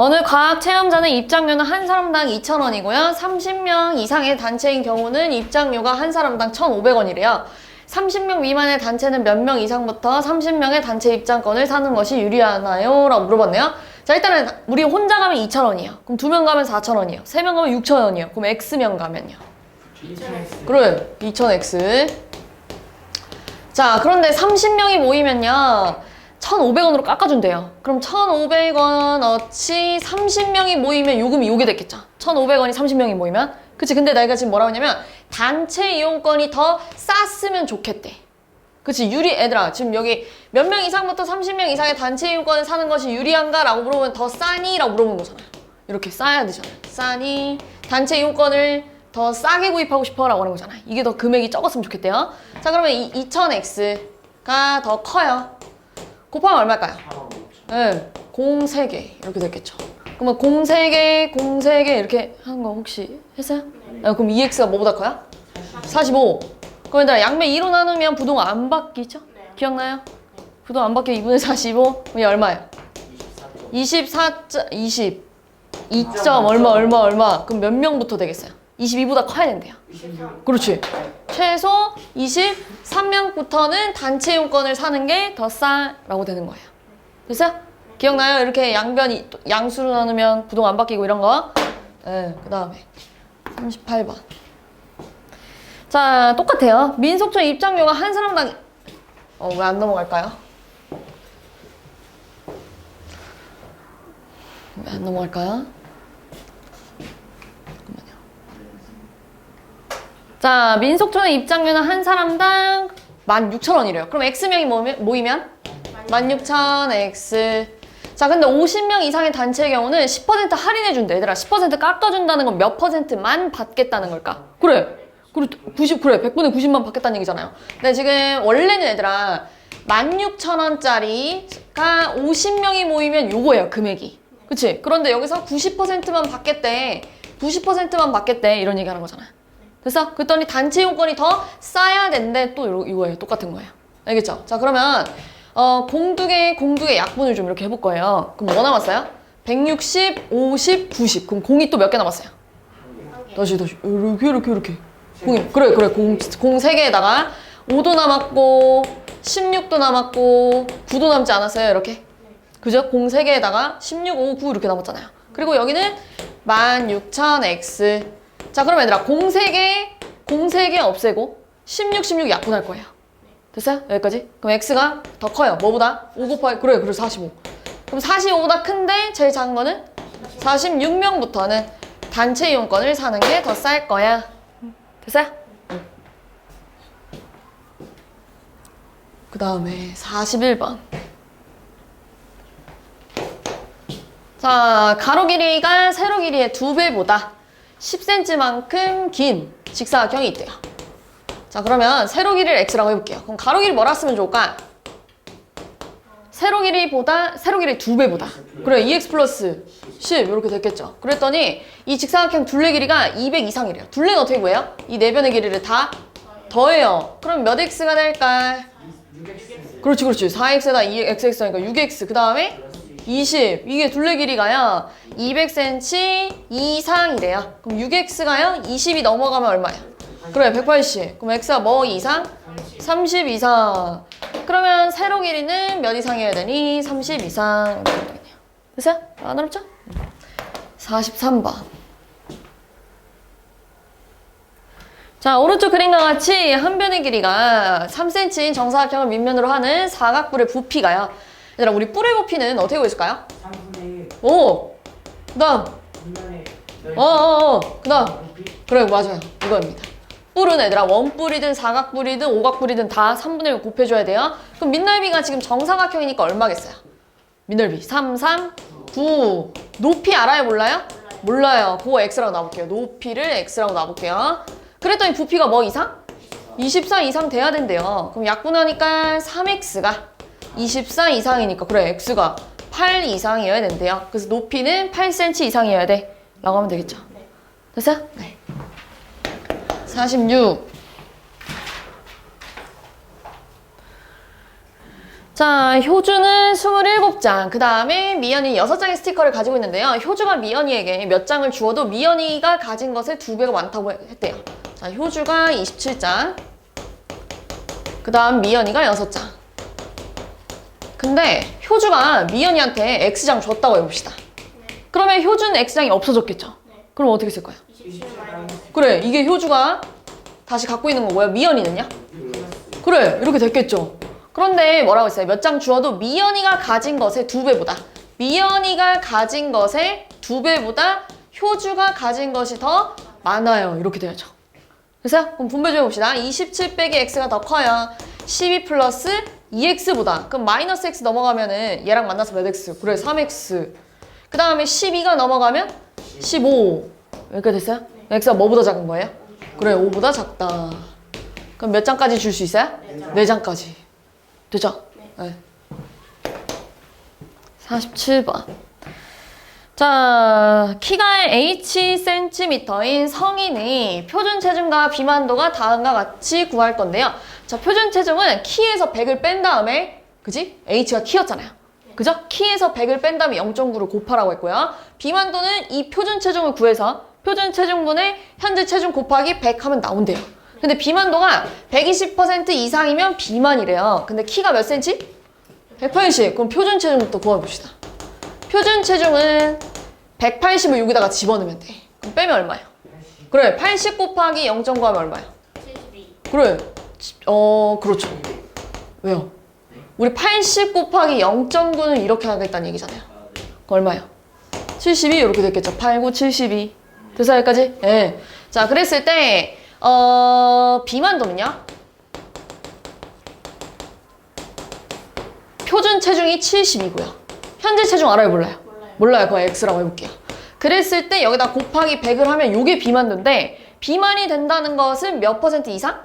오늘 과학 체험자는 입장료는 한 사람당 2,000원이고요. 30명 이상의 단체인 경우는 입장료가 한 사람당 1,500원이래요. 30명 미만의 단체는 몇 명 이상부터 30명의 단체 입장권을 사는 것이 유리하나요? 라고 물어봤네요. 자, 일단은 우리 혼자 가면 2,000원이에요. 그럼 2명 가면 4,000원이에요. 3명 가면 6,000원이에요. 그럼 X명 가면요. 2000X. 그래, 2,000X. 자, 그런데 30명이 모이면요. 1,500원으로 깎아준대요. 그럼 1,500원어치 30명이 모이면 요금이 요게 됐겠죠. 1,500원이 30명이 모이면. 그치? 근데 내가 지금 뭐라고 했냐면 단체 이용권이 더 쌌으면 좋겠대. 그치? 얘들아 지금 여기 몇 명 이상부터 30명 이상의 단체 이용권을 사는 것이 유리한가? 라고 물어보면 더 싸니? 라고 물어보는 거잖아요. 이렇게 싸야 되잖아요. 싸니? 단체 이용권을 더 싸게 구입하고 싶어? 라고 하는 거잖아요. 이게 더 금액이 적었으면 좋겠대요. 자, 그러면 이 2,000X가 더 커요. 곱하면 얼마일까요? 4만 5천. 네, 공 3개 이렇게 됐겠죠. 그러면 공 3개, 공 3개 이렇게 하는 거 혹시 했어요? 네. 그럼 2x가 뭐보다 커요? 45. 그럼 얘들아 양면 2로 나누면 부동 안 바뀌죠? 네. 기억나요? 네. 부동 안 바뀌어 2분의 45. 그럼 얘 얼마예요? 24점. 22점 얼마. 그럼 몇 명부터 되겠어요? 22보다 커야 된대요. 26. 그렇지. 최소 23명부터는 단체 이용권을 사는 게 더 싸라고 되는 거예요. 됐어요? 기억나요? 이렇게 양수로 나누면 부동 안 바뀌고 이런 거. 네, 그 다음에 38번. 자, 똑같아요. 민속촌 입장료가 한 사람당 왜 안 넘어갈까요? 왜 안 넘어갈까요? 자, 민속촌의 입장료는 한 사람당 16,000원이래요. 그럼 X명이 모이면? 16,000X. 자, 근데 50명 이상의 단체의 경우는 10% 할인해준대. 얘들아, 10% 깎아준다는 건 몇 %만 받겠다는 걸까? 그래. 100분의 90만 받겠다는 얘기잖아요. 근데 지금 원래는 얘들아, 16,000원짜리가 50명이 모이면 요거예요, 금액이. 그치? 그런데 여기서 90%만 받겠대. 90%만 받겠대. 이런 얘기 하는 거잖아요. 됐어? 그랬더니 단체 이용권이 더 싸야 된대. 또 이거예요. 똑같은 거예요. 알겠죠? 자, 그러면 공두개 약분을 좀 이렇게 해볼 거예요. 그럼 뭐 남았어요? 160, 50, 90. 그럼 공이 또 몇 개 남았어요? 다시. 이렇게. 공이. 그래. 공 3개에다가 5도 남았고, 16도 남았고, 9도 남지 않았어요? 이렇게. 그죠? 공 3개에다가 16, 5, 9 이렇게 남았잖아요. 그리고 여기는 16,000X. 자, 그럼 얘들아, 공 3개 없애고 16 약분할 거예요. 됐어요? 여기까지? 그럼 X가 더 커요. 뭐보다? 5 곱하기, 그래, 45. 그럼 45보다 큰데 제일 작은 거는 46명부터는 단체 이용권을 사는 게 더 쌀 거야. 됐어요? 그 다음에 41번. 자, 가로 길이가 세로 길이의 2배보다 10cm만큼 긴 직사각형이 있대요. 자, 그러면 세로 길이를 x라고 해볼게요. 그럼 가로 길이 뭐라 쓰면 좋을까? 세로 길이 2배보다. 그래, 2x 플러스 10 이렇게 됐겠죠. 그랬더니 이 직사각형 둘레 길이가 200 이상이래요. 둘레는 어떻게 구해요? 이 네 변의 길이를 다 더해요. 그럼 몇 x가 될까? 6X. 그렇지. 4x에다 2xx 하니까 6x. 그 다음에 20. 이게 둘레 길이가요. 200cm 이상이래요. 그럼 6x가요? 20이 넘어가면 얼마예요? 그래, 180. 그럼 x가 뭐 이상? 30 이상. 그러면 세로 길이는 몇 이상이어야 되니? 30 이상. 됐어요? 안 어렵죠? 43번. 자, 오른쪽 그림과 같이 한 변의 길이가 3cm인 정사각형을 밑면으로 하는 사각뿔의 부피가요. 얘들아, 우리 뿔의 부피는 어떻게 구했을까요? 3분의 1. 오! 그 다음. 분면에 그 다음. 그래, 맞아요. 이거입니다. 뿔은 얘들아, 원뿔이든 사각뿔이든 오각뿔이든 다 3분의 1 곱해줘야 돼요. 그럼 밑넓이가 지금 정사각형이니까 얼마겠어요? 밑넓이 3, 3, 9. 높이 알아요? 몰라요? 몰라요. 그거 x라고 놔볼게요. 높이를 x라고 놔볼게요. 그랬더니 부피가 뭐 이상? 24 이상 돼야 된대요. 그럼 약분하니까 3x가 24 이상이니까 그래, x가 8 이상이어야 된대요. 그래서 높이는 8cm 이상이어야 돼 라고 하면 되겠죠. 됐어요? 네. 46. 자, 효주는 27장, 그 다음에 미연이 6장의 스티커를 가지고 있는데요. 효주가 미연이에게 몇 장을 주어도 미연이가 가진 것의 2배가 많다고 했대요. 자, 효주가 27장, 그 다음 미연이가 6장. 근데 효주가 미연이한테 X장 줬다고 해봅시다. 그러면 효주는 X장이 없어졌겠죠? 그럼 어떻게 쓸 거예요? 27 그래, 이게 효주가 다시 갖고 있는 거고요. 미연이는요? 그래, 이렇게 됐겠죠? 그런데 뭐라고 했어요? 몇 장 주어도 미연이가 가진 것의 2배보다 미연이가 가진 것의 2배보다 효주가 가진 것이 더 많아요. 이렇게 돼야죠. 됐어요? 그럼 분배 좀 해봅시다. 27 빼기 x가 더 커요. 12 플러스 2x보다. 그럼 마이너스 x 넘어가면은 얘랑 만나서 몇 x? 그래, 3x. 그 다음에 12가 넘어가면 15. 여기까지 됐어요? x가 뭐보다 작은 거예요? 그래, 5보다 작다. 그럼 몇 장까지 줄 수 있어요? 4장까지. 됐죠? 네. 47번. 자, 키가 Hcm인 성인이 표준 체중과 비만도가 다음과 같이 구할 건데요. 자, 표준 체중은 키에서 100을 뺀 다음에, 그지? H가 키였잖아요. 그죠? 키에서 100을 뺀 다음에 0.9를 곱하라고 했고요. 비만도는 이 표준 체중을 구해서 표준 체중분의 현재 체중 곱하기 100 하면 나온대요. 근데 비만도가 120% 이상이면 비만이래요. 근데 키가 몇 cm? 180. 그럼 표준 체중부터 구해봅시다. 표준 체중은 180을 여기다가 집어넣으면 돼. 그럼 빼면 얼마예요? 그래, 80 곱하기 0.9 하면 얼마예요? 72. 그래, 그렇죠. 왜요? 우리 80 곱하기 0.9는 이렇게 하겠다는 얘기잖아요. 그럼 얼마예요? 72 이렇게 됐겠죠. 8, 9, 72. 됐어요, 여기까지? 네. 자, 그랬을 때 비만도는요? 표준 체중이 70이고요. 현재 체중 알아요, 몰라요? 몰라요. 그거 X라고 해볼게요. 그랬을 때 여기다 곱하기 100을 하면 이게 비만도인데 비만이 된다는 것은 몇 퍼센트 이상?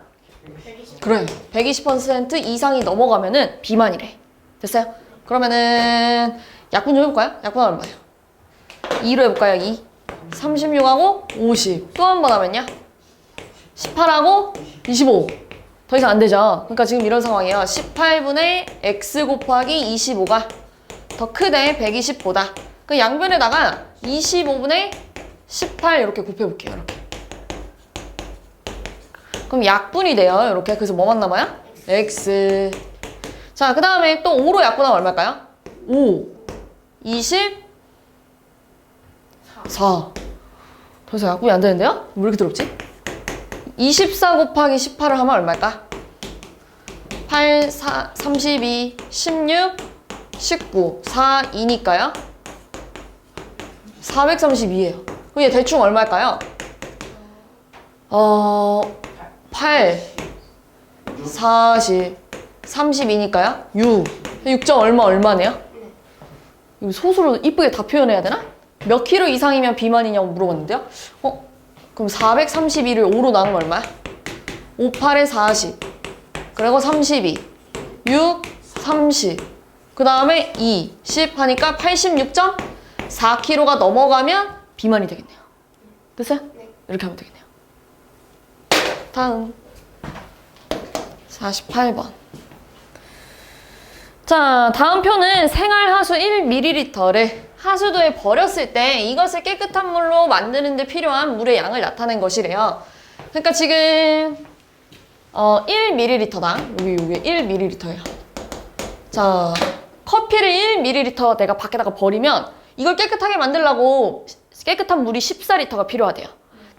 120. 그래. 120% 이상이 넘어가면은 비만이래. 됐어요? 그러면은 약분 좀 해볼까요? 약분 얼마예요? 2로 해볼까요? 2. 36하고 50. 또 한 번 하면요? 18하고 25. 더 이상 안 되죠? 그러니까 지금 이런 상황이에요. 18분의 x 곱하기 25가 더 크대 120보다. 그 양변에다가 25분의 18 이렇게 곱해볼게요. 이렇게. 그럼 약분이 돼요. 이렇게. 그래서 뭐만 남아요? x. 자, 그 다음에 또 5로 약분하면 얼마일까요? 5. 24. 더 이상 약분이 안 되는데요? 왜 이렇게 더럽지? 24 곱하기 18을 하면 얼마일까? 8, 4, 32, 16, 19, 4, 2니까요? 432예요. 그럼 얘 대충 얼마일까요? 8, 40, 32니까요? 6. 6점 얼마네요? 이거 소수로 이쁘게 다 표현해야 되나? 몇 킬로 이상이면 비만이냐고 물어봤는데요? 그럼 432를 5로 나누면 얼마야? 5, 8에 40. 그리고 32. 6, 30. 그 다음에 2, 10 하니까 86.4kg가 넘어가면 비만이 되겠네요. 됐어요? 네. 이렇게 하면 되겠네요. 다음. 48번. 자, 다음 표는 생활하수 1ml를 하수도에 버렸을 때 이것을 깨끗한 물로 만드는 데 필요한 물의 양을 나타낸 것이래요. 그러니까 지금 1ml당 여기 1ml예요. 자, 커피를 1ml 내가 밖에다가 버리면 이걸 깨끗하게 만들려고 깨끗한 물이 14L가 필요하대요.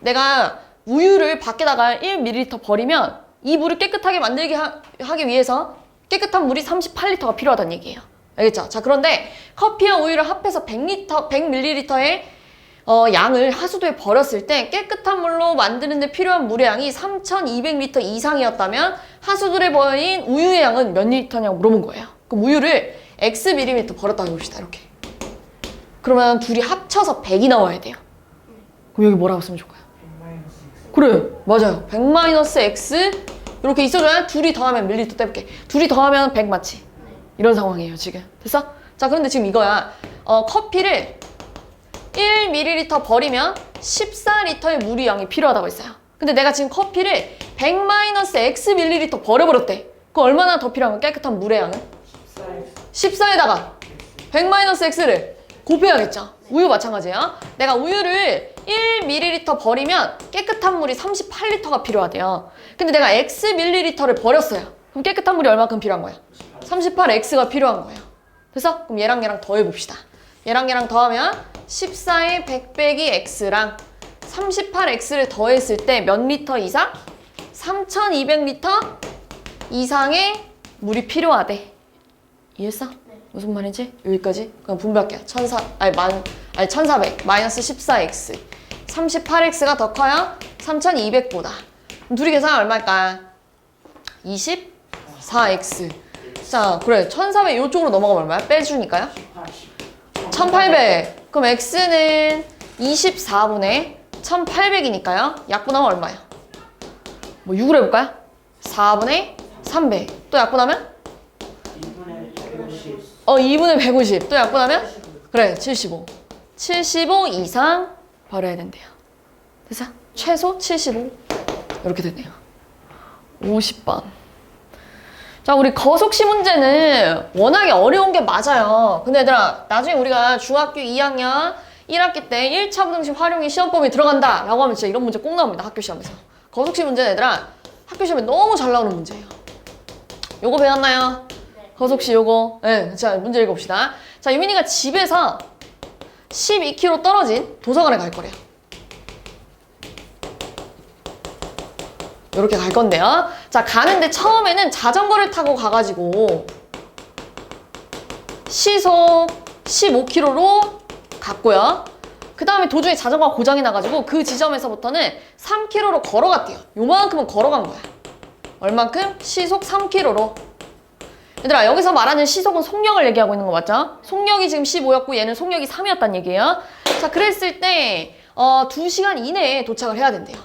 내가 우유를 밖에다가 1ml 버리면 이 물을 깨끗하게 만들게 하기 위해서 깨끗한 물이 38L가 필요하다는 얘기예요. 알겠죠? 자, 그런데 커피와 우유를 합해서 100ml의 양을 하수도에 버렸을 때 깨끗한 물로 만드는 데 필요한 물의 양이 3200L 이상이었다면 하수도에 버린 우유의 양은 몇 리터냐고 물어본 거예요. 그럼 우유를 X 버렸다고 해봅시다. 이렇게. 그러면 둘이 합쳐서 100이 나와야 돼요. 그럼 여기 뭐라고 쓰면 좋을까요? 100-X. 그래, 맞아요. 100-X 이렇게 있어줘야 둘이 더하면 밀리터 떼볼게. 둘이 더하면 100 맞지? 이런 상황이에요, 지금. 됐어? 자, 그런데 지금 이거야. 커피를 1ml 버리면 14L의 물의 양이 필요하다고 했어요. 근데 내가 지금 커피를 100-X ml 버려버렸대. 그럼 얼마나 더 필요한 거야? 깨끗한 물의 양은? 14에다가 100-x를 곱해야겠죠. 우유 마찬가지예요. 내가 우유를 1ml 버리면 깨끗한 물이 38L가 필요하대요. 근데 내가 xml를 버렸어요. 그럼 깨끗한 물이 얼마큼 필요한 거예요? 38x가 필요한 거예요. 그래서 그럼 얘랑 얘랑 더해봅시다. 얘랑 얘랑 더하면 14에 100 빼기 x랑 38x를 더했을 때 몇 리터 이상? 3200리터 이상의 물이 필요하대. 이해했어? 무슨 말인지? 여기까지? 그럼 분배할게요. 1400 마이너스 14x 38x가 더 커요? 3200보다. 그럼 둘이 계산하면 얼마일까? 24x. 자, 그래. 1400 이쪽으로 넘어가면 얼마야? 빼주니까요. 1800. 그럼 x는 24분의 1800이니까요. 약분하면 얼마예요? 뭐 6으로 해볼까요? 4분의 300. 또 약분하면? 2분의 150. 또 약분하면? 그래, 75. 75 이상 버려야 된대요. 됐어? 최소 75. 이렇게 되네요. 50번. 자, 우리 거속시 문제는 워낙에 어려운 게 맞아요. 근데 얘들아, 나중에 우리가 중학교 2학년 1학기 때 1차 부등식 활용이 시험 범위에 들어간다 라고 하면 진짜 이런 문제 꼭 나옵니다. 학교 시험에서. 거속시 문제는 얘들아, 학교 시험에 너무 잘 나오는 문제예요. 요거 배웠나요? 거속시 요거. 네, 자, 문제 읽어봅시다. 자, 유민이가 집에서 12km 떨어진 도서관에 갈 거래요. 이렇게 갈 건데요. 자, 가는데 처음에는 자전거를 타고 가가지고 시속 15km로 갔고요. 그 다음에 도중에 자전거가 고장이 나가지고 그 지점에서부터는 3km로 걸어갔대요. 요만큼은 걸어간 거야. 얼만큼? 시속 3km로. 얘들아, 여기서 말하는 시속은 속력을 얘기하고 있는 거 맞죠? 속력이 지금 15였고 얘는 속력이 3이었단 얘기예요. 자, 그랬을 때 2시간 이내에 도착을 해야 된대요.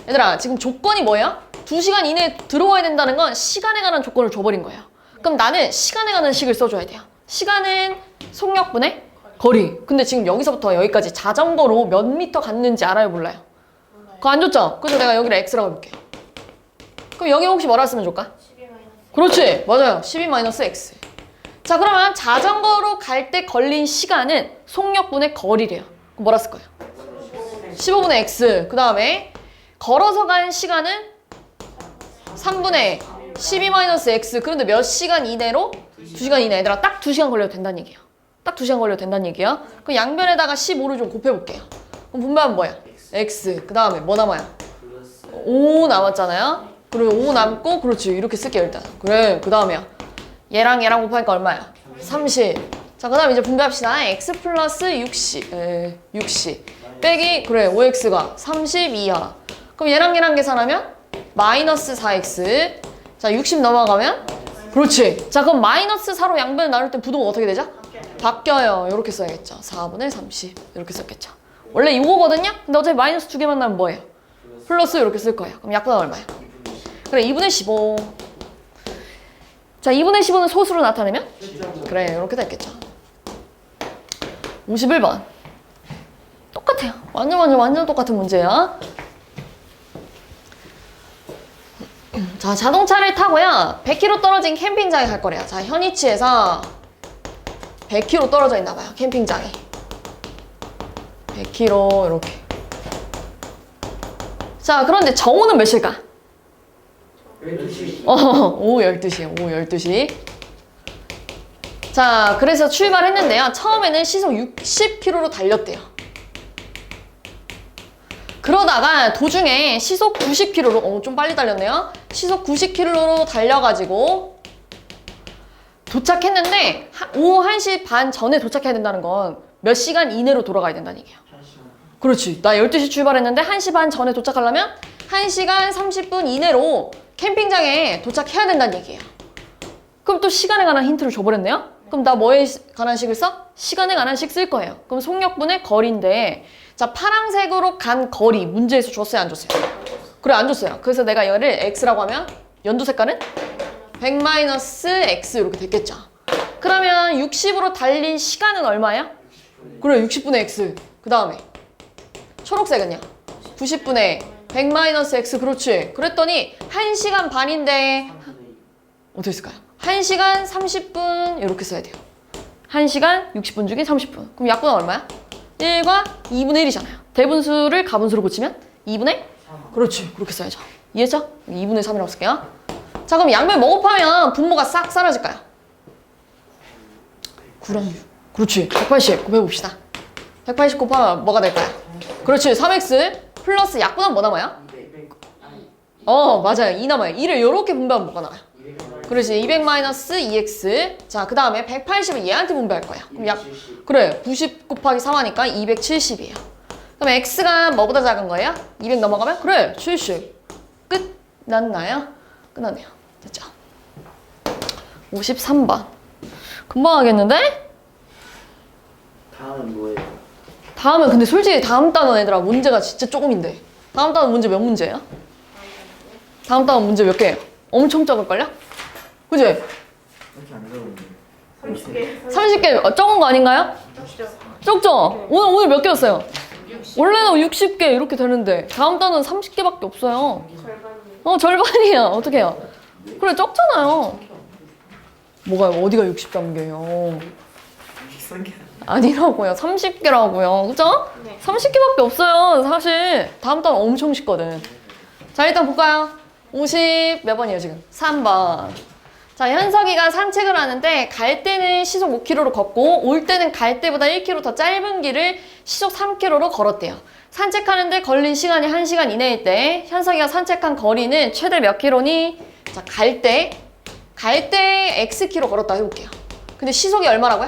얘들아, 지금 조건이 뭐예요? 2시간 이내에 들어와야 된다는 건 시간에 관한 조건을 줘버린 거예요. 그럼 나는 시간에 관한 식을 써줘야 돼요. 시간은 속력분의 거리. 근데 지금 여기서부터 여기까지 자전거로 몇 미터 갔는지 알아요, 몰라요? 그거 안 줬죠? 그래서 내가 여기를 x라고 해볼게요. 그럼 여기 혹시 뭐라 쓰면 좋을까? 12 그렇지, 맞아요. 12-x. 자, 그러면 자전거로 갈 때 걸린 시간은 속력분의 거리래요. 그럼 뭐라 쓸 거예요? 15분의 x. 그 다음에 걸어서 간 시간은 3분의 12-x. 그런데 몇 시간 이내로? 2시간 이내. 얘들아, 딱 2시간 걸려도 된다는 얘기예요. 딱 2시간 걸려도 된다는 얘기예요. 그럼 양변에다가 15를 좀 곱해볼게요. 그럼 분배하면 뭐야? x. 그 다음에 뭐 남아요? 5 남았잖아요. 그리고 5 남고, 그렇지. 이렇게 쓸게요, 일단. 그래, 그 다음에요. 얘랑 얘랑 곱하니까 얼마야? 30. 자, 그 다음 이제 분배합시다. x 플러스 6c. 빼기, 그래, 5x가 32야. 그럼 얘랑 얘랑 계산하면 마이너스 4x. 자, 60 넘어가면? 그렇지. 자, 그럼 마이너스 4로 양변을 나눌 때 부동은 어떻게 되죠? 바뀌어요. 이렇게 써야겠죠. 4분의 30. 이렇게 썼겠죠. 원래 이거거든요? 근데 어차피 마이너스 2개만 나면 뭐예요? 플러스 이렇게 쓸 거예요. 그럼 약분은 얼마예요? 그래, 2분의 15. 자, 2분의 15는 소수로 나타내면? 그래, 이렇게 됐겠죠. 51번. 똑같아요. 완전 똑같은 문제예요. 자, 자동차를 타고요. 100km 떨어진 캠핑장에 갈 거래요. 자, 현이치에서 100km 떨어져 있나 봐요. 캠핑장이. 100km 이렇게. 자, 그런데 정오는 몇 시일까? 12시. 오후 12시에요. 오후 12시. 자, 그래서 출발했는데요. 처음에는 시속 60km로 달렸대요. 그러다가 도중에 시속 90km로, 좀 빨리 달렸네요. 시속 90km로 달려가지고 도착했는데 오후 1시 반 전에 도착해야 된다는 건 몇 시간 이내로 돌아가야 된다는 얘기예요. 그렇지. 나 12시 출발했는데 1시 반 전에 도착하려면 1시간 30분 이내로 캠핑장에 도착해야 된다는 얘기예요. 그럼 또 시간에 관한 힌트를 줘버렸네요? 그럼 나 뭐에 관한 식을 써? 시간에 관한 식 쓸 거예요. 그럼 속력분의 거리인데, 자, 파란색으로 간 거리 문제에서 줬어요, 안 줬어요? 그래, 안 줬어요. 그래서 내가 얘를 x라고 하면 연두 색깔은 100-x 이렇게 됐겠죠. 그러면 60으로 달린 시간은 얼마야? 그래, 60분의 x. 그 다음에 초록색은요? 90분의 100-x. 그렇지. 그랬더니 1시간 반인데 어떻게 쓸까요? 1시간 30분 이렇게 써야 돼요. 1시간 60분 중에 30분. 그럼 약분은 얼마야? 1과 2분의 1이잖아요. 대분수를 가분수로 고치면 2분의? 그렇지. 그렇게 써야죠. 이해했죠? 2분의 3이라고 쓸게요. 자, 그럼 양변 뭐 곱하면 분모가 싹 사라질까요? 9랑 6. 그렇지. 180 곱해봅시다. 180 곱하면 뭐가 될까요? 그렇지. 3x 플러스 약분하면 뭐 남아요? 200 맞아요. 2 남아요. 2를 이렇게 분배하면 뭐가 나와요? 200 그렇지. 200 마이너스 2x. 자, 그 다음에 180을 얘한테 분배할 거야. 그럼 270 그래. 90 곱하기 3 하니까 270이에요. 그럼 x가 뭐보다 작은 거예요? 200 넘어가면? 그래. 70. 끝났나요? 끝났네요. 됐죠? 53번. 금방 하겠는데? 다음은 뭐예요? 다음은 근데 솔직히 다음 단원 애들아 문제가 진짜 조금인데. 다음 단원 문제 몇 문제예요? 다음 단원 문제 몇 개예요? 엄청 적을걸요? 그지? 이렇게 안 적었는데 30개. 30개 적은 거 아닌가요? 적죠? 오늘 몇 개였어요? 원래는 60개 이렇게 되는데 다음 단은 30개밖에 없어요. 절반이. 절반이야. 어떻게 해요? 그래 적잖아요. 뭐가요? 어디가 63개예요? 비싼 게 아니라고요. 30개라고요. 그죠? 네. 30개밖에 없어요. 사실 다음 단 엄청 쉽거든. 자, 일단 볼까요? 50 몇 번이에요 지금? 3번. 자, 현석이가 산책을 하는데 갈 때는 시속 5km로 걷고 올 때는 갈 때보다 1km 더 짧은 길을 시속 3km로 걸었대요. 산책하는데 걸린 시간이 1시간 이내일 때 현석이가 산책한 거리는 최대 몇 킬로니? 자, 갈 때 X키로 걸었다 해볼게요. 근데 시속이 얼마라고요?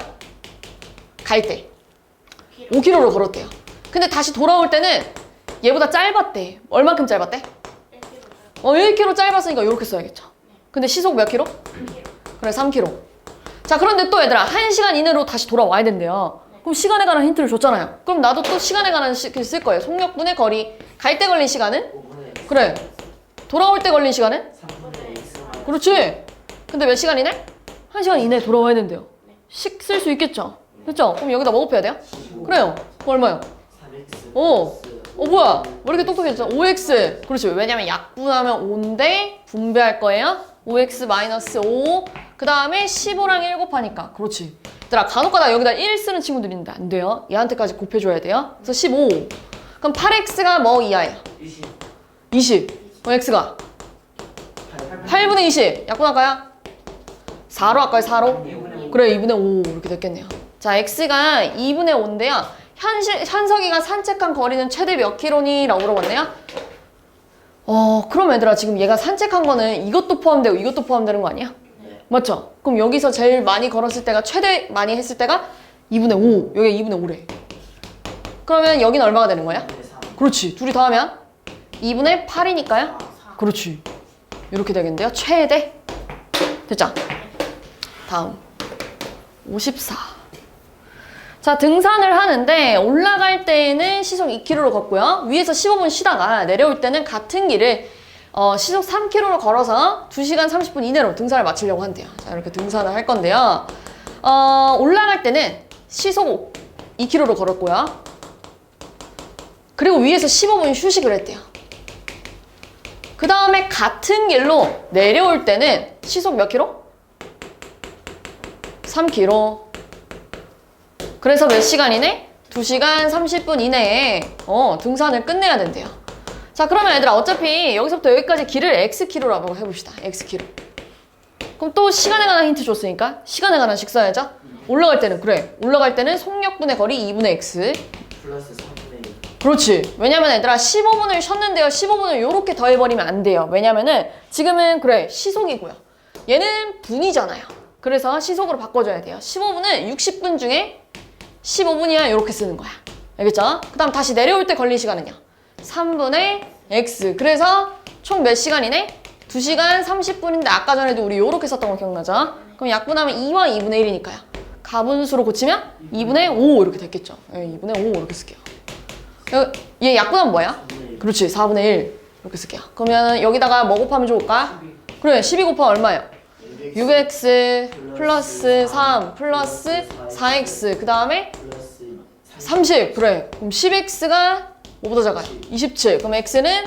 갈 때 5km로 걸었대요. 근데 다시 돌아올 때는 얘보다 짧았대. 얼만큼 짧았대? 1km 짧았으니까 이렇게 써야겠죠. 근데 시속 몇 킬로? 3kg. 그래, 3km. 자, 그런데 또 얘들아 1시간 이내로 다시 돌아와야 된대요. 그럼 시간에 관한 힌트를 줬잖아요. 그럼 나도 또 시간에 관한 쓸 거예요. 속력분의 거리. 갈 때 걸린 시간은? 5분의 그래. 돌아올 때 걸린 시간은? 3분의 X 그렇지. 근데 몇 시간 이내? 1시간 이내에 돌아와야 된대요. 쓸 수 있겠죠? 됐죠? 그럼 여기다 뭐 곱해야 돼요? 15 그래요. 그거 얼마요? 3X 뭐야? 왜 이렇게 똑똑해졌죠? 5x. 그렇지. 왜냐면 약분하면 5인데 분배할 거예요. 5x 마이너스 5. 그 다음에 15랑 1 곱하니까. 그렇지. 얘들아, 간혹가다 여기다 1 쓰는 친구들이 있는데 안 돼요. 얘한테까지 곱해줘야 돼요. 그래서 15. 그럼 8x가 뭐 이하예요? 20 20. 그럼 x가 8분의 20. 약분할까요? 4로 할까요? 4로? 그래, 2분의 5 이렇게 됐겠네요. 자, x가 2분의 5인데요. 현석이가 산책한 거리는 최대 몇 킬로니? 라고 물어봤네요. 그럼 얘들아 지금 얘가 산책한 거는 이것도 포함되고 이것도 포함되는 거 아니야? 네. 맞죠? 그럼 여기서 제일 많이 걸었을 때가 최대 많이 했을 때가 2분의 5. 여기가 2분의 5래. 그러면 여기는 얼마가 되는 거야? 2분의 3 그렇지. 둘이 더하면 2분의 8이니까요. 그렇지. 이렇게 되겠는데요. 최대. 됐죠? 다음. 54. 자, 등산을 하는데 올라갈 때에는 시속 2km로 걷고요. 위에서 15분 쉬다가 내려올 때는 같은 길을 시속 3km로 걸어서 2시간 30분 이내로 등산을 마치려고 한대요. 자, 이렇게 등산을 할 건데요. 올라갈 때는 시속 2km로 걸었고요. 그리고 위에서 15분 휴식을 했대요. 그 다음에 같은 길로 내려올 때는 시속 몇 킬로? 3km. 그래서 몇 시간 이내? 2시간 30분 이내에 등산을 끝내야 된대요. 자, 그러면 얘들아 어차피 여기서부터 여기까지 길을 X키로라고 해봅시다. X키로. 그럼 또 시간에 관한 힌트 줬으니까 시간에 관한 식 써야죠. 올라갈 때는 그래. 올라갈 때는 속력분의 거리 2분의 X. 플러스 3분의 2 그렇지. 왜냐면 얘들아 15분을 쉬었는데요. 15분을 요렇게 더해버리면 안 돼요. 왜냐면은 지금은 그래 시속이고요. 얘는 분이잖아요. 그래서 시속으로 바꿔줘야 돼요. 15분은 60분 중에 15분이야 이렇게 쓰는 거야. 알겠죠? 그 다음 다시 내려올 때 걸린 시간은요. 3분의 X. 그래서 총 몇 시간이네? 2시간 30분인데 아까 전에도 우리 요렇게 썼던 거 기억나죠? 그럼 약분하면 2와 2분의 1이니까요. 가분수로 고치면 2분의 5 이렇게 됐겠죠. 네, 2분의 5 이렇게 쓸게요. 얘 약분하면 뭐야? 4분의 1 그렇지. 4분의 1 이렇게 쓸게요. 그러면 여기다가 뭐 곱하면 좋을까? 그래 12 곱하면 얼마예요? 6x 플러스 3 플러스 4x 그 다음에 플러스 30 그래 그럼 10x가 뭐보다 작아요? 27 그럼 x는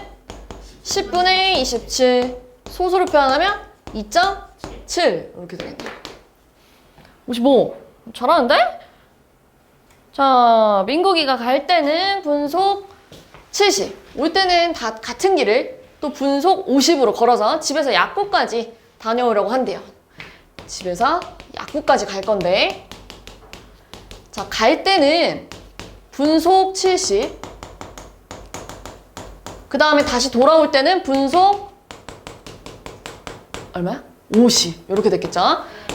10분의 27 소수로 표현하면 2.7 7 이렇게 되겠네. 55 잘하는데? 자, 민국이가 갈 때는 분속 70 올 때는 다 같은 길을 또 분속 50으로 걸어서 집에서 약국까지 다녀오려고 한대요. 집에서 약국까지 갈 건데 자, 갈 때는 분속 70 그 다음에 다시 돌아올 때는 분속 얼마야? 50 이렇게 됐겠죠?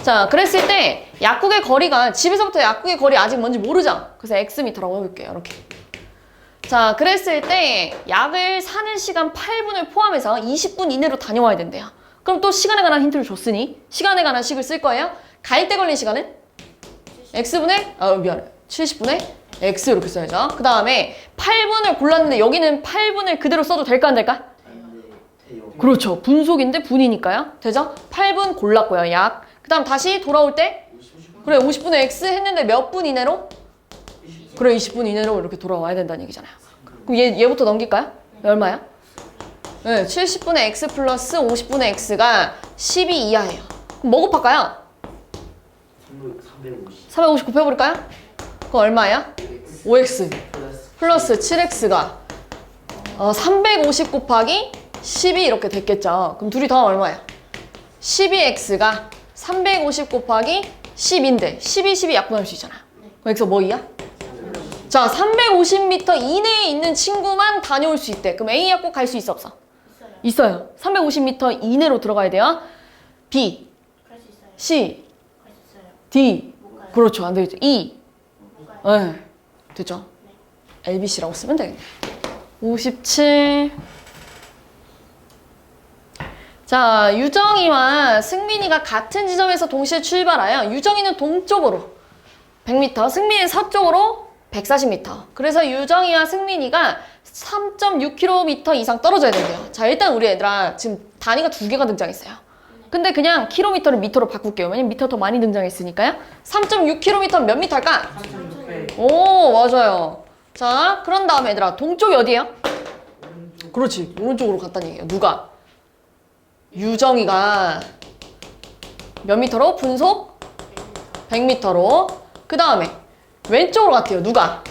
자, 그랬을 때 약국의 거리가 집에서부터 약국의 거리 아직 뭔지 모르죠? 그래서 X미터라고 해볼게요. 이렇게. 자, 그랬을 때 약을 사는 시간 8분을 포함해서 20분 이내로 다녀와야 된대요. 그럼 또 시간에 관한 힌트를 줬으니 시간에 관한 식을 쓸 거예요. 갈 때 걸린 시간은 X분의 미안해 70분의 X 이렇게 써야죠. 그 다음에 8분을 골랐는데 여기는 8분을 그대로 써도 될까 안 될까? 돼요. 그렇죠. 분속인데 분이니까요. 되죠? 8분 골랐고요. 약. 그 다음 다시 돌아올 때 그래 50분의 X 했는데 몇 분 이내로? 그래 20분 이내로 이렇게 돌아와야 된다는 얘기잖아요. 그럼 얘부터 넘길까요? 얼마야? 네, 70분의 X 플러스 50분의 X가 12 이하예요. 그럼 뭐 곱할까요? 350 350 곱해버릴까요? 그거 얼마야? 5X 플러스 7X가 350 곱하기 12 이렇게 됐겠죠. 그럼 둘이 더하면 얼마야? 12X가 350 곱하기 10인데 12 약분할 수 있잖아. 그럼 X가 뭐 이야? 자, 350m 이내에 있는 친구만 다녀올 수 있대. 그럼 A 약국 갈 수 있어 없어? 있어요. 350m 이내로 들어가야 돼요. B, 갈 수 있어요. C, 갈 수 있어요. D. 못 가요. 그렇죠. 안 되겠죠. E. 못 가요. 네. 됐죠? LBC라고 쓰면 되겠네. 57. 자, 유정이와 승민이가 같은 지점에서 동시에 출발하여 유정이는 동쪽으로 100m, 승민이는 서쪽으로 140m. 그래서 유정이와 승민이가 3.6km 이상 떨어져야 된대요. 자, 일단 우리 애들아 지금 단위가 두 개가 등장했어요. 근데 그냥 킬로미터를 미터로 바꿀게요. 왜냐면 미터 더 많이 등장했으니까요. 3.6km는 몇 미터일까? 3600 오, 맞아요. 자, 그런 다음에 얘들아 동쪽이 어디예요? 그렇지, 오른쪽으로 갔다는 얘기예요. 누가? 유정이가 몇 미터로? 분속 100m로. 그 다음에 왼쪽으로 갔대요. 누가?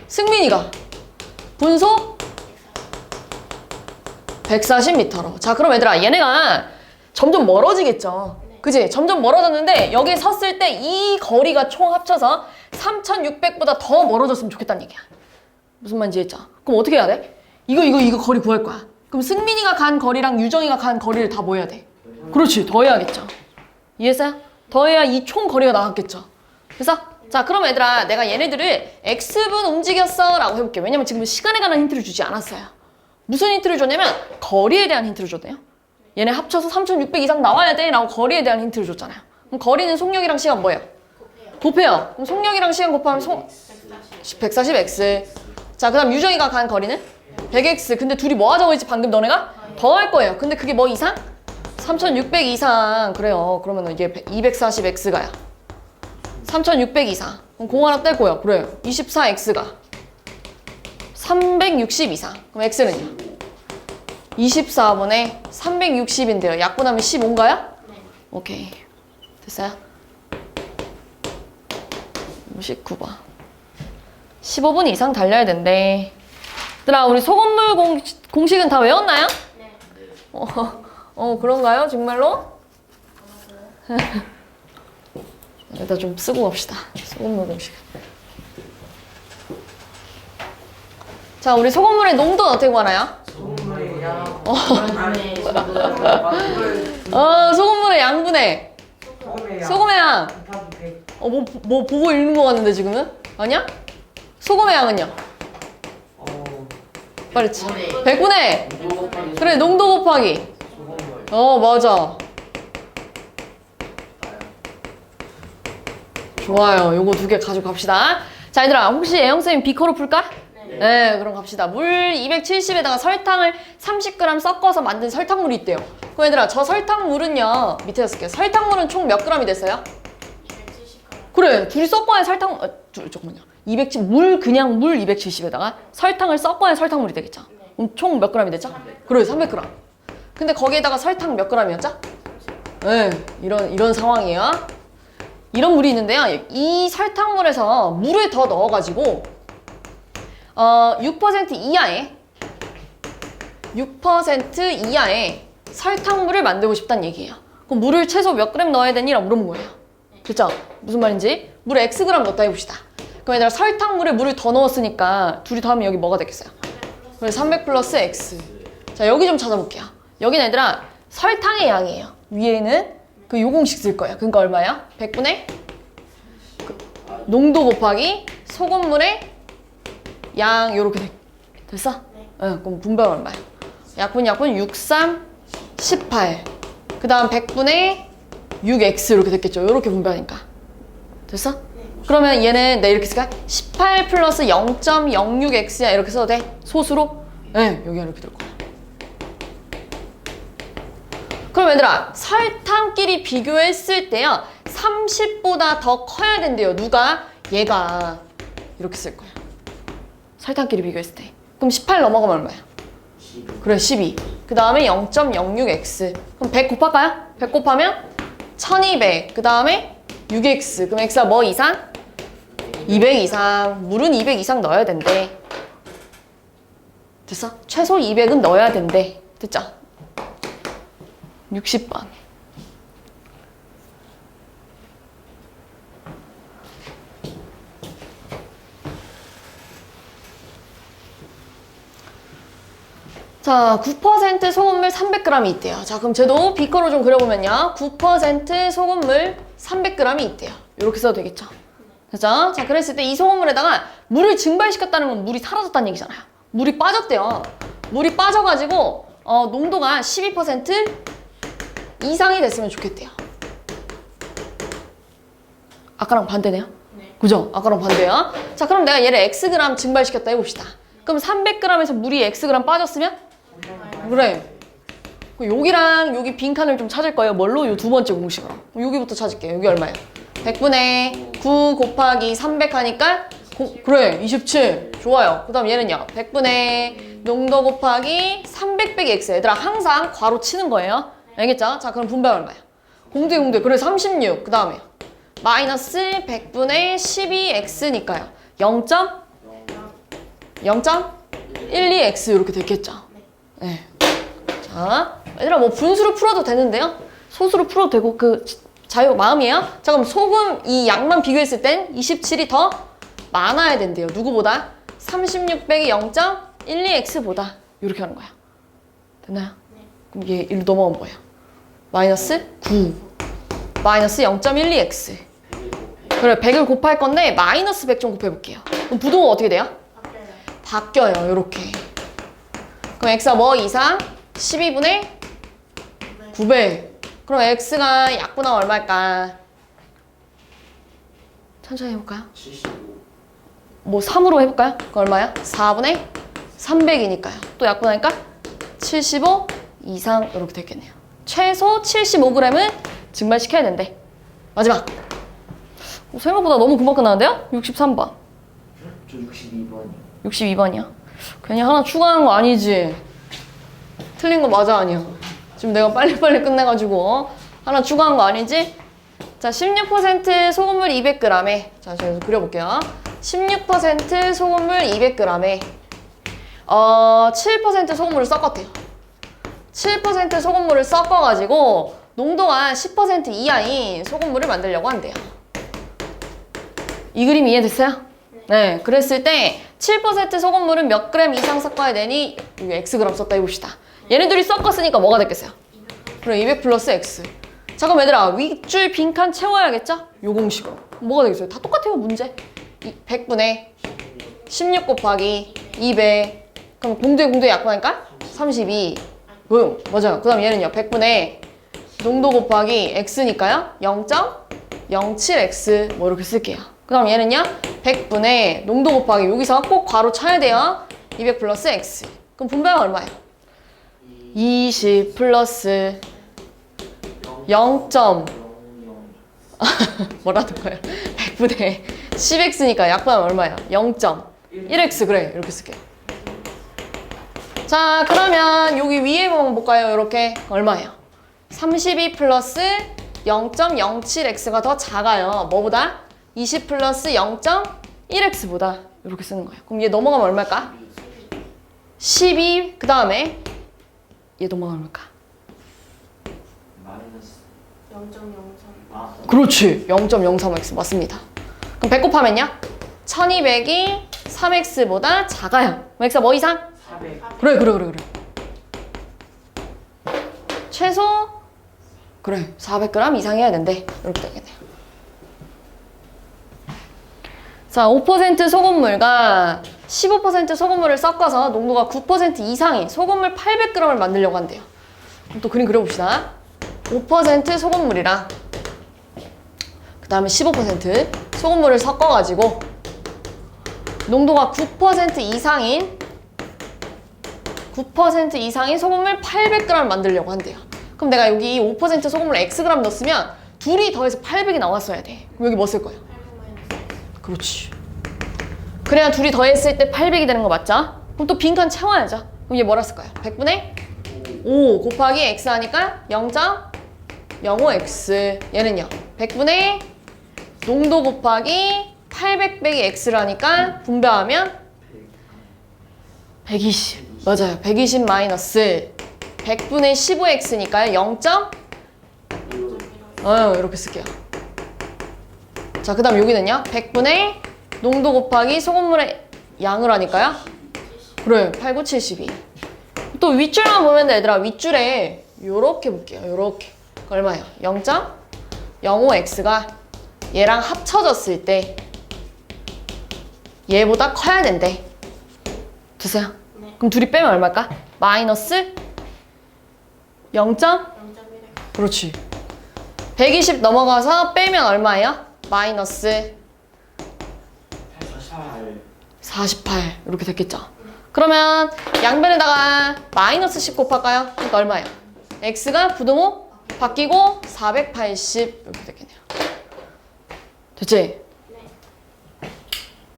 승민이가 분속 140m로. 자, 그럼 얘들아 얘네가 점점 멀어지겠죠. 그지? 점점 멀어졌는데 여기 섰을 때 이 거리가 총 합쳐서 3600보다 더 멀어졌으면 좋겠다는 얘기야. 무슨 말인지 했죠? 그럼 어떻게 해야 돼? 이거 거리 구할 거야. 그럼 승민이가 간 거리랑 유정이가 간 거리를 다 뭐 해야 돼? 그렇지, 더해야겠죠. 이해했어요? 더해야 이 총 거리가 나왔겠죠. 그래서 자, 그럼 얘들아 내가 얘네들을 X분 움직였어 라고 해볼게. 왜냐면 지금 시간에 관한 힌트를 주지 않았어요. 무슨 힌트를 줬냐면 거리에 대한 힌트를 줬대요. 얘네 합쳐서 3600 이상 나와야 돼 라고 거리에 대한 힌트를 줬잖아요. 그럼 거리는 속력이랑 시간 뭐예요? 곱해요. 그럼 속력이랑 시간 곱하면 140x. 자, 그 다음 유정이가 간 거리는 100x. 근데 둘이 뭐 하자고 했지 방금 너네가? 더할 거예요. 근데 그게 뭐 이상? 3600 이상. 그래요. 그러면 이게 240x가야 3600 이상. 그럼 공 하나 떼고요. 그래요. 24x가 360 이상. 그럼 x는요? 24분의 360인데요. 약분하면 15인가요? 네. 오케이. 됐어요? 19번. 15분 이상 달려야 된대. 얘들아, 우리 소금물 공식은 다 외웠나요? 네. 그런가요? 정말로? 일단 좀 쓰고 갑시다. 소금물 공식. 자, 우리 소금물의 농도는 어떻게 구하나요? 소금물의 양 네. 소금물의 양분의 소금의 양. 뭐 보고 읽는 거 같는데 지금은? 아니야? 소금의 양은요? 빨리 치. 100분의 그래, 농도 곱하기. 맞아. 좋아요. 요거 두 개 가지고 갑시다. 자, 얘들아, 혹시 애영쌤이 비커로 풀까? 네, 그럼 갑시다. 물 270에다가 설탕을 30g 섞어서 만든 설탕물이 있대요. 그럼 얘들아, 저 설탕물은요, 밑에다 쓸게요. 설탕물은 총 몇 g이 됐어요? 270g. 그래, 둘이 섞어야 설탕, 잠깐만요. 270, 그냥 물 270에다가 설탕을 섞어야 설탕물이 되겠죠. 그럼 총 몇 g이 됐죠? 그래, 300g. 근데 거기에다가 설탕 몇 g이었죠? 네, 이런 상황이에요. 이런 물이 있는데요. 이 설탕물에서 물을 더 넣어가지고 6% 이하의 설탕물을 만들고 싶다는 얘기예요. 그럼 물을 최소 몇 그램 넣어야 되니라고 물어본 거예요. 그쵸? 무슨 말인지? 물에 Xg 넣었다 해봅시다. 그럼 얘들아 설탕물에 물을 더 넣었으니까 둘이 더하면 여기 뭐가 되겠어요? 그래서 300 플러스 X. 자, 여기 좀 찾아볼게요. 여기는 얘들아 설탕의 양이에요. 위에는 그 요공식 쓸 거예요. 그러니까 얼마예요? 100분의 농도 곱하기 소금물의 양 요렇게 됐어? 네. 응, 그럼 분배가 얼마야? 약분 6, 3, 18. 그 다음 100분의 6x 이렇게 됐겠죠. 이렇게 분배하니까. 됐어? 네. 그러면 얘는 내 이렇게 쓸까? 18 플러스 0.06x야 이렇게 써도 돼? 소수로? 네, 여기가 이렇게 될 거야. 그럼 얘들아 설탕끼리 비교했을 때요 30보다 더 커야 된대요. 누가? 얘가 이렇게 쓸 거야. 설탕끼리 비교했을 때. 그럼 18 넘어가면 얼마야? 12. 그래 12. 그 다음에 0.06x. 그럼 100 곱할까요? 100 곱하면 1200. 그 다음에 6x. 그럼 x가 뭐 이상? 200 이상. 물은 200 이상 넣어야 된대. 됐어? 최소 200은 넣어야 된대. 됐죠? 60번. 자, 9% 소금물 300g이 있대요. 자, 그럼 쟤도 비커로 좀 그려보면요. 9% 소금물 300g이 있대요. 이렇게 써도 되겠죠? 그죠? 자, 그랬을 때 이 소금물에다가 물을 증발시켰다는 건 물이 사라졌다는 얘기잖아요. 물이 빠졌대요. 물이 빠져가지고 농도가 12% 이상이 됐으면 좋겠대요. 아까랑 반대네요? 네. 그죠? 아까랑 반대야. 자, 그럼 내가 얘를 Xg 증발시켰다 해봅시다. 그럼 300g에서 물이 Xg 빠졌으면? 그래. 여기랑 여기 빈칸을 좀 찾을 거예요. 뭘로? 요 두 번째 공식으로. 여기부터 찾을게요. 여기 얼마예요? 100분의 9 곱하기 300 하니까 그래 27. 좋아요. 그 다음 얘는요. 100분의 농도 곱하기 300 빼기 X. 얘들아 항상 괄호 치는 거예요. 알겠죠? 자, 그럼 분배가 얼마야? 공대. 그래 36. 그 다음에 마이너스 100분의 12x니까요. 0.12x 이렇게 됐겠죠. 네. 자, 얘들아 뭐 분수로 풀어도 되는데요. 소수로 풀어도 되고 그 자유 마음이에요. 자, 그럼 소금 이 양만 비교했을 땐 27이 더 많아야 된대요. 누구보다? 36 빼기 0.12x보다 이렇게 하는 거야. 됐나요? 그럼 얘 1로 넘어가면 뭐예요? 마이너스 9 마이너스 0.12x. 그래 100을 곱할 건데 마이너스 100 좀 곱해볼게요. 그럼 부동은 어떻게 돼요? 바뀌어요. 요렇게. 그럼 x가 뭐 이상? 12분의 9배. 그럼 x가 약분하면 얼마일까? 천천히 해볼까요? 75. 뭐 3으로 해볼까요? 그거 얼마야? 4분의 300이니까요. 또 약분하니까 75 이상 이렇게 됐겠네요. 최소 75g은 증발시켜야 된대. 마지막. 생각보다 너무 금방 끝나는데요? 63번. 저 62번이요. 62번이요. 괜히 하나 추가하는 거 아니지? 틀린 거 맞아 아니야? 지금 내가 빨리빨리 끝내가지고 하나 추가한 거 아니지? 자, 16% 소금물 200g에 자, 제가 그려볼게요. 16% 소금물 200g에 7% 소금물을 섞었대요. 7% 소금물을 섞어가지고 농도가 10% 이하인 소금물을 만들려고 한대요. 이 그림 이해됐어요? 네, 그랬을 때 7% 소금물은 몇 그램 이상 섞어야 되니 여기 Xg 썼다 해봅시다. 얘네들이 섞었으니까 뭐가 됐겠어요? 그럼 200 플러스 X. 자, 그럼 얘들아 윗줄 빈칸 채워야겠죠? 요 공식으로. 뭐가 되겠어요? 다 똑같아요 문제. 100분의 16 곱하기 200. 그럼 공도에 약분하니까 32. 맞아요. 그 다음 얘는요 100분의 농도 곱하기 X니까요 0.07X 뭐 이렇게 쓸게요. 그 다음 얘는요 100분의 농도 곱하기 여기서 꼭 괄호 쳐야 돼요. 200 플러스 X. 그럼 분배가 얼마예요? 20 플러스 0. 뭐라는 거예요? 100분의 10x니까 약분하면 얼마예요? 0.1x. 그래 이렇게 쓸게요. 자, 그러면 여기 위에 한번 볼까요? 이렇게 얼마예요? 32 플러스 0.07x가 더 작아요. 뭐보다? 20 플러스 0.1x보다 이렇게 쓰는 거예요. 그럼 얘 넘어가면 얼마일까? 12, 그 다음에 얘 넘어가면 얼마일까? 마이너스 0.03. 그렇지. 0.03x 맞습니다. 그럼 배꼽 하면요? 1200이 3x보다 작아요. x가 뭐 이상? 400 그래. 최소 그래 400g 이상이어야 된대. 이렇게 되겠네요. 자, 5% 소금물과 15% 소금물을 섞어서 농도가 9% 이상인 소금물 800g을 만들려고 한대요. 그럼 또 그림 그려봅시다. 5% 소금물이랑 그 다음에 15% 소금물을 섞어가지고 농도가 9% 이상인 소금물 800g 만들려고 한대요. 그럼 내가 여기 5% 소금물 Xg 넣었으면 둘이 더해서 800이 나왔어야 돼. 그럼 여기 뭐 쓸 거예요? 800-X. 그렇지. 그래야 둘이 더했을 때 800이 되는 거 맞죠? 그럼 또 빈칸 채워야죠. 그럼 얘 뭐라 쓸까요? 100분의 5 곱하기 X 하니까 0.05X. 얘는요? 100분의 농도 곱하기 800 빼기 X라니까 분배하면 120. 맞아요. 120 마이너스 100분의 15X니까요. 0. 이렇게 쓸게요. 자, 그 다음 여기는요. 100분의 농도 곱하기 소금물의 양을 하니까요. 그래, 8, 9, 72. 또 윗줄만 보면 돼, 얘들아. 윗줄에 요렇게 볼게요. 요렇게. 얼마예요? 0.05X가 얘랑 합쳐졌을 때 얘보다 커야 된대. 됐어요? 네. 그럼 둘이 빼면 얼마일까? 마이너스 0. 0.1x. 그렇지. 120 넘어가서 빼면 얼마예요? 마이너스 48 48 이렇게 됐겠죠. 그러면 양변에다가 마이너스 10 곱할까요? 그러니까 얼마예요? x가 부등호 바뀌고 480 이렇게 됐겠네요. 됐지?